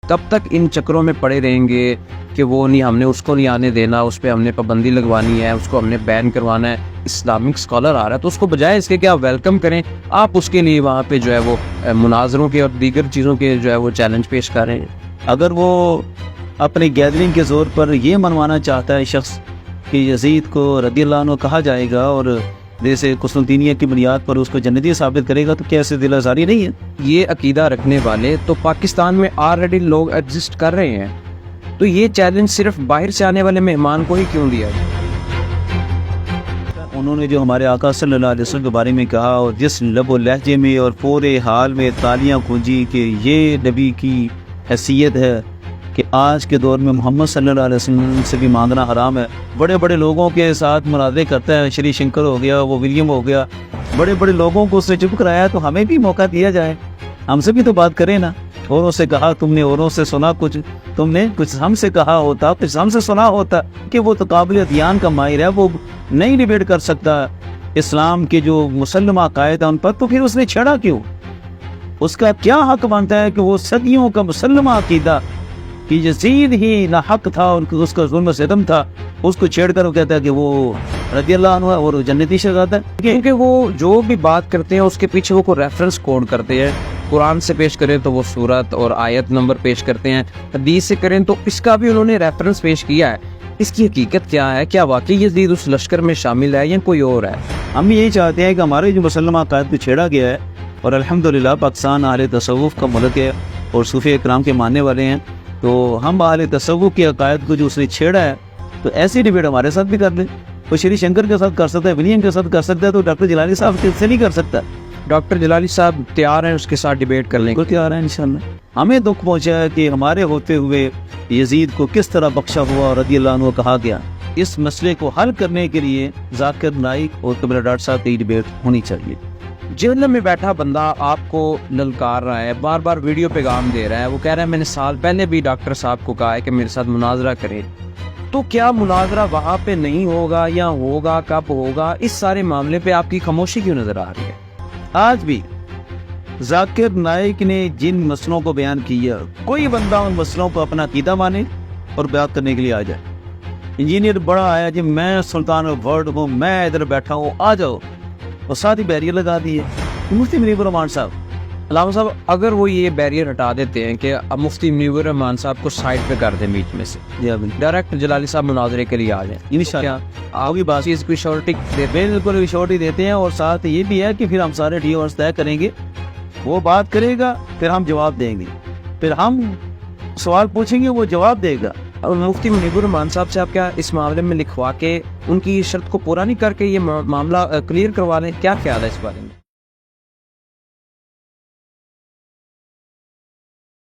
کب تک ان چکروں میں پڑے رہیں گے کہ وہ نہیں، ہم نے اس کو نہیں آنے دینا، اس پہ ہم نے پابندی لگوانی ہے، اس کو ہم نے بین کروانا ہے. اسلامک اسکالر آ رہا ہے تو اس کو بجائے اس کے کہ آپ ویلکم کریں، آپ اس کے لیے وہاں پہ جو ہے وہ مناظروں کے اور دیگر چیزوں کے جو ہے وہ چیلنج پیش کر رہے ہیں. اگر وہ اپنی گیدرنگ کے زور پر یہ منوانا چاہتا ہے شخص کہ یزید کو رضی اللہ عنہ کہا جائے گا اور جیسے قسطنطینیہ کی بنیاد پر اس کو جنتی ثابت کرے گا، تو کیا ایسے دل آزاری نہیں ہے؟ یہ عقیدہ رکھنے والے تو پاکستان میں آلریڈی لوگ ایگزسٹ کر رہے ہیں، تو یہ چیلنج صرف باہر سے آنے والے مہمان کو ہی کیوں دیا؟ انہوں نے جو ہمارے آقا صلی اللہ علیہ وسلم کے بارے میں کہا اور جس لب و لہجے میں اور پورے حال میں تالیاں گونجی کہ یہ نبی کی حیثیت ہے کہ آج کے دور میں محمد صلی اللہ علیہ وسلم سے بھی مانگنا حرام ہے. بڑے بڑے لوگوں کے ساتھ مناظرے کرتا ہے، شری شنکر ہو گیا، وہ ولیم ہو گیا، بڑے بڑے لوگوں کو اس نے چپ کرایا، تو ہمیں بھی موقع دیا جائے، ہم سے بھی تو بات کریں نا. اوروں سے کہا تم نے، اوروں سے سنا کچھ، تم نے کچھ ہم سے کہا ہوتا، کچھ ہم سے سنا ہوتا. کہ وہ تو قابل ادیان کا ماہر ہے، وہ نہیں ڈیبیٹ کر سکتا اسلام کے جو مسلم عقائد ہیں ان پر، تو پھر اس نے چھڑا کیوں؟ اس کا کیا حق بنتا ہے کہ وہ صدیوں کا مسلم عقیدہ کہ یزید ہی ناحق تھا اور اس کا ظلم و ستم تھا، اس کو چھیڑ کر وہ کہتا ہے کہ وہ رضی اللہ عنہ اور جنتی شگاتا ہے. کیونکہ وہ جو بھی بات کرتے ہیں اس کے پیچھے وہ کوئی ریفرنس کوڈ کرتے ہیں. قرآن سے پیش کریں تو وہ سورت اور آیت نمبر پیش کرتے ہیں، حدیث سے کریں تو اس کا بھی انہوں نے ریفرنس پیش کیا ہے. اس کی حقیقت کیا ہے؟ کیا واقعی یزید اس لشکر میں شامل ہے یا کوئی اور ہے؟ ہم یہی چاہتے ہیں کہ ہمارے جو مسلم عقائد کو چھیڑا گیا ہے، اور الحمدللہ پاکستان اہل تصوف کا ملک ہے اور صوفی اکرام کے ماننے والے ہیں، تو ہم اہل تصوف کے عقائد کو جو اس نے چھیڑا ہے تو ایسی ڈیبیٹ ہمارے ساتھ بھی کر لیں. وہ شری شنکر کے ساتھ کر سکتا ہے، ولیم کے ساتھ کر سکتا ہے، تو ڈاکٹر جلالی صاحب سے نہیں کر سکتا؟ ڈاکٹر جلالی صاحب تیار ہیں اس کے ساتھ ڈیبیٹ کر لیں؟ بالکل تیار ہیں انشاءاللہ. ہمیں دکھ پہنچا ہے کہ ہمارے ہوتے ہوئے یزید کو کس طرح بخشا ہوا اور رضی اللہ عنہ کہا گیا. اس مسئلے کو حل کرنے کے لیے ذاکر نائک اور قبلہ ڈاکٹر صاحب کی ڈیبیٹ ہونی چاہیے. جہنم میں بیٹھا بندہ آپ کو للکار رہا ہے، بار بار ویڈیو پیغام دے رہا ہے، وہ کہہ رہا ہے میں نے سال پہلے بھی ڈاکٹر صاحب کو کہا ہے کہ میرے ساتھ مناظرہ کریں، تو کیا مناظرہ وہاں پہ نہیں ہوگا یا ہوگا؟ کب ہوگا؟ اس سارے معاملے پہ آپ کی خاموشی کیوں نظر آ رہی ہے؟ آج بھی ذاکر نائک نے جن مسئلوں کو بیان کیا، کوئی بندہ ان مسئلوں کو اپنا عقیدہ مانے اور بیان کرنے کے لیے آ جائے. انجینئر بڑا آیا جی میں سلطان آف ورلڈ ہوں، میں ادھر بیٹھا ہوں، آ جاؤ، اور ساتھ ہی بیریئر لگا دیے. مفتی منیب الرحمان صاحب، علامہ صاحب اگر وہ یہ بیریئر ہٹا دیتے ہیں کہ اب مفتی منیب الرحمان صاحب کو سائڈ پہ کر دیں بیچ میں سے، ڈائریکٹ جلالی صاحب مناظرے کے لیے آ جائیں، انشاءاللہ آگے بات چیز کی شورٹی بالکل شورٹی دیتے ہیں. اور ساتھ یہ بھی ہے کہ پھر ہم سارے ڈی اوورس طے کریں گے، وہ بات کرے گا پھر ہم جواب دیں گے، پھر ہم سوال پوچھیں گے وہ جواب دے گا. اور مفتی منیب الرحمان صاحب سے آپ کیا اس معاملے میں لکھوا کے ان کی شرط کو پورا نہیں کر کے یہ معاملہ کلیئر کروا لیں؟ کیا خیال ہے اس بارے میں؟